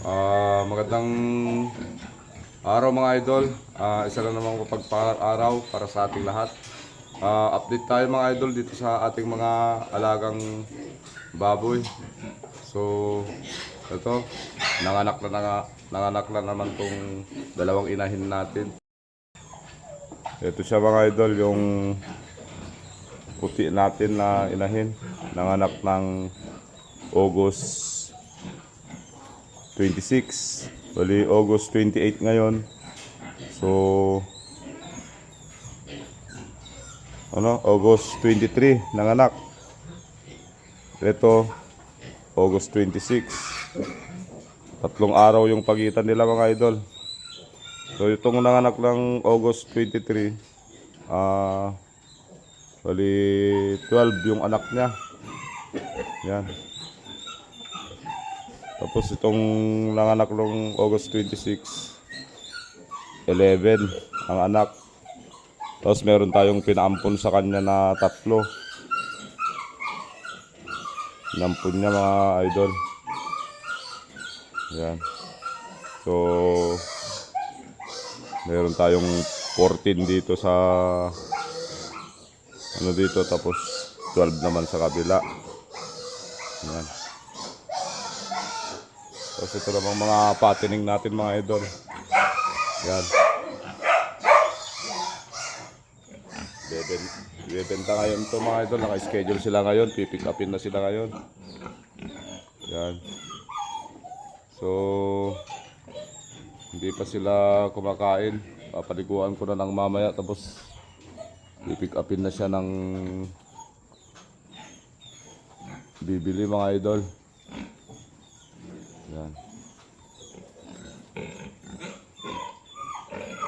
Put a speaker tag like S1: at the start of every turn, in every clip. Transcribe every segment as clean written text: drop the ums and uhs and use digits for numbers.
S1: Magandang araw mga idol. Isa na namang mapagpalang para sa ating lahat. Update tayo mga idol dito sa ating mga alagang baboy. So, ito, nanganak na naman tong dalawang inahin natin. Ito siya mga idol, yung puti natin na inahin. Nanganak ng August 26. Bali, August 28 ngayon. So, August 23 nanganak. Ito, August 26. Tatlong araw yung pagitan nila mga idol. So, itong nanganak ng August 23, bali, 12 yung anak niya. Yan. Tapos itong nanganak ng August 26, 11 ang anak. Tapos meron tayong pinaampon sa kanya na 3. Pinampon niya mga idol. Yan. So, meron tayong 14 dito sa dito, tapos 12 naman sa kabila. Yan. Tapos ito namang mga patining natin mga idol. Yan. Bebenta ngayon to mga idol. Naka-schedule sila ngayon. Pipick upin na sila ngayon. Yan. So, hindi pa sila kumakain. Papaliguan ko na ng mamaya. Tapos, pipick upin na siya ng bibili mga idol. Yan.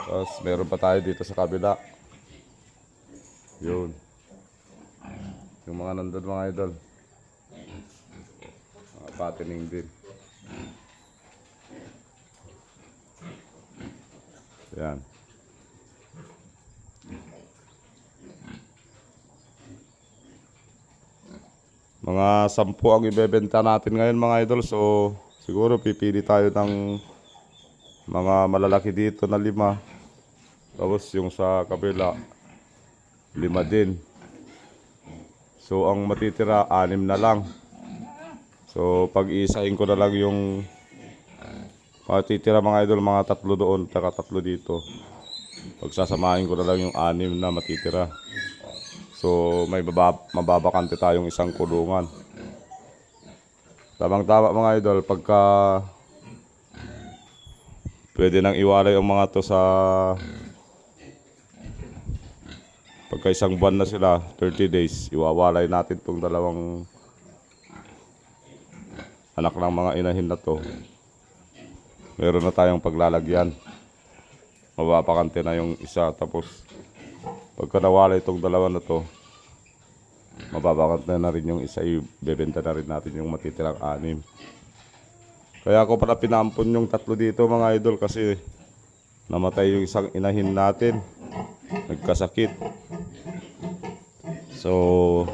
S1: Tapos meron pa tayo dito sa kabila. Yun. Yung mga nandun mga idol. Mga patining din. Yan. Mga 10 ang ibebenta natin ngayon mga idol. So, siguro pipili tayo ng mga malalaki dito na 5. Tapos yung sa kabila 5 din. So ang matitira 6 na lang. So pag-iisahin ko na lang yung matitira mga idol, mga 3 doon, taka 3 dito. Pagsasamahin ko na lang yung 6 na matitira. So may mababakante tayong isang kulungan. Tamang-tama mga idol, pagka pwede nang iwalay ang mga to sa pagka isang buwan na sila, 30 days, iwawalay natin tong dalawang anak ng mga inahin na to. Meron na tayong paglalagyan. Mababakante na yung isa. Tapos pagka nawalay itong dalawa na to, mababakante na rin yung isa. Ibebenta na rin natin yung matitirang 6. Kaya ako pala pinampon yung 3 dito mga idol, kasi namatay yung isang inahin natin. Nagkasakit. So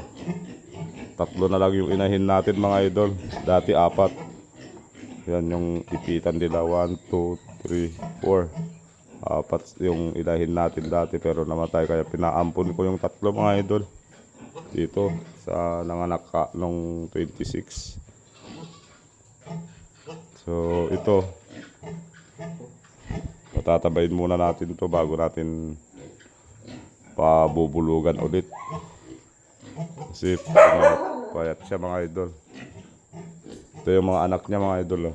S1: 3 na lang yung inahin natin mga idol. Dati 4. Yan yung ipitan nila. 1, 2, 3, 4. 4 yung inahin natin dati, pero namatay. Kaya pinaampon ko yung 3 mga idol dito sa nanganak nung 26. So ito, patatabayin muna natin to bago natin pabubulugan ulit. Kasi payat siya mga idol. Ito yung mga anak niya mga idol.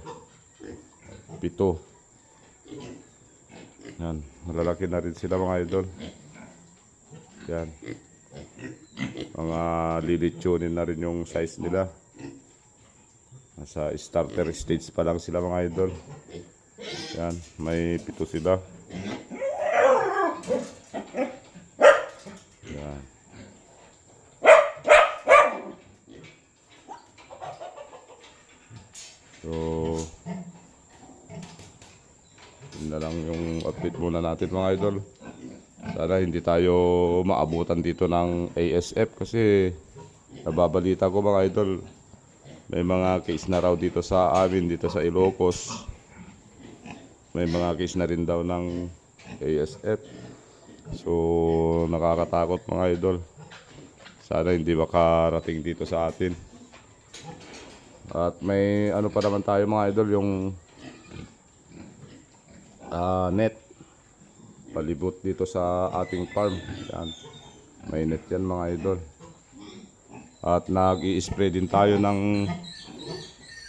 S1: 7. Yan, malalaki na rin sila mga idol. Yan. Mga lilitsunin na rin yung size nila. Nasa starter stage pa lang sila mga idol. Yan, may 7 sila. Yan. So, yun na lang yung update muna natin mga idol. Sana hindi tayo maabutan dito ng ASF, kasi nababalita ko mga idol, may mga case na raw dito sa amin, dito sa Ilocos. may mga case na rin daw ng ASF. So nakakatakot mga idol. Sana hindi makarating dito sa atin. At may ano pa naman tayo mga idol, yung net palibot dito sa ating farm. Yan. May net yan mga idol. At nag-i-spray din tayo ng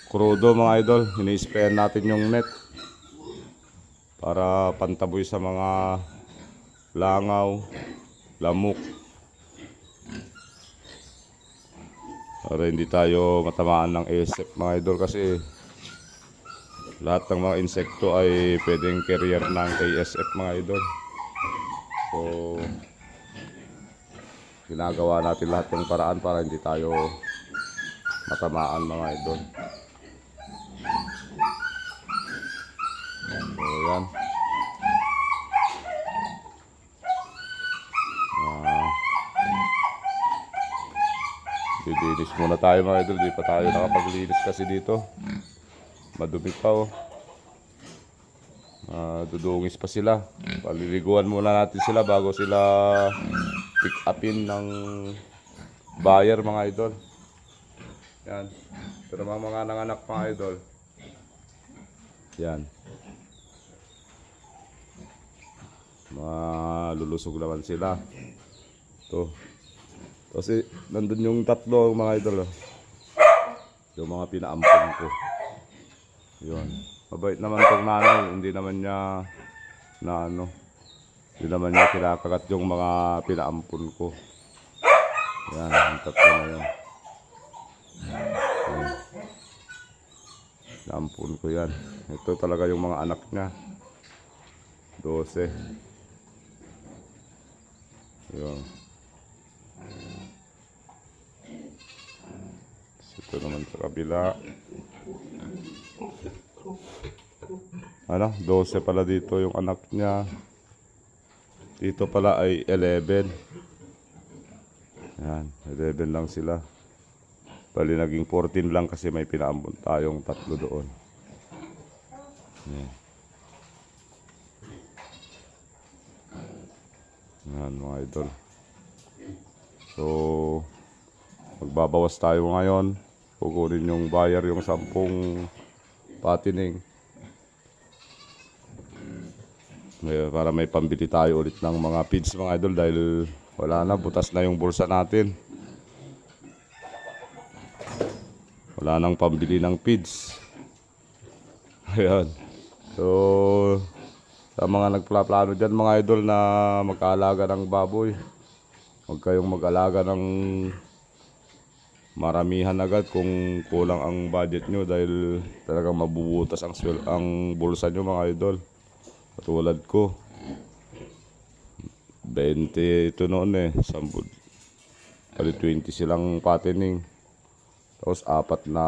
S1: krudo mga idol. Ini-sprayan natin yung net para pantaboy sa mga langaw, lamok, para hindi tayo matamaan ng ASF mga idol, kasi lahat ng mga insekto ay pwedeng carrier ng ASF mga idol. So ginagawa natin lahat ng paraan para hindi tayo matamaan mga idol. So yan. Didinis muna tayo mga idol. Di pa tayo nakapaglinis kasi dito. Madumi pa oh. Dudungis pa sila. Paliliguan muna natin sila bago sila pick upin ng buyer mga idol. Yan. Pero mga nanganak mga idol. Yan. Malulusog naman sila. Ito. Kasi nandun yung tatlo mga idol. Oh. Yung mga pinaampon ko. Yun. Mabait naman tong nanay. Hindi naman niya hindi naman niya kinakagat yung mga pinaampon ko. Yan. Yung tatlo na yun. Yan. Pinaampon ko yan. Ito talaga yung mga anak niya. 12. Yun. Ito naman sa kabila. 12 pala dito yung anak niya. Dito pala ay 11. Yan, 11 lang sila. Bali naging 14 lang kasi may pinaambon tayong tatlo doon. Yan. Yan mga idol. So magbabawas tayo ngayon. Kukunin yung buyer yung 10 patining. Para may pambili tayo ulit ng mga feeds mga idol, dahil wala na, butas na yung bulsa natin. Wala nang pambili ng feeds. Ayan. So sa mga nagplaplano dyan mga idol na mag-aalaga ng baboy, huwag kayong mag-alaga ng maramihan agad kung kulang ang budget nyo, dahil talagang mabubutas ang bulsa nyo mga idol. Katulad ko, 20 ito noon eh, 10, 20 silang patining, tapos 4 na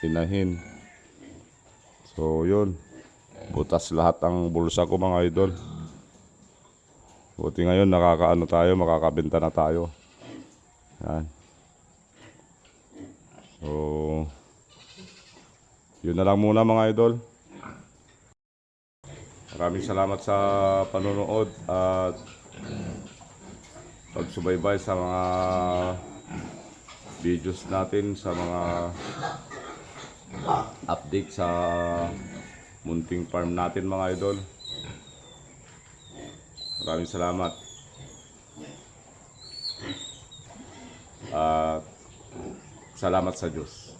S1: inahin. So yun, butas lahat ang bulsa ko mga idol. Buti ngayon nakakaano tayo, makakabenta na tayo. Yan. So yun na lang muna mga idol. Maraming salamat sa panonood at pagsubaybay sa mga videos natin, sa mga update sa munting farm natin mga idol. Maraming salamat. At salamat sa Diyos.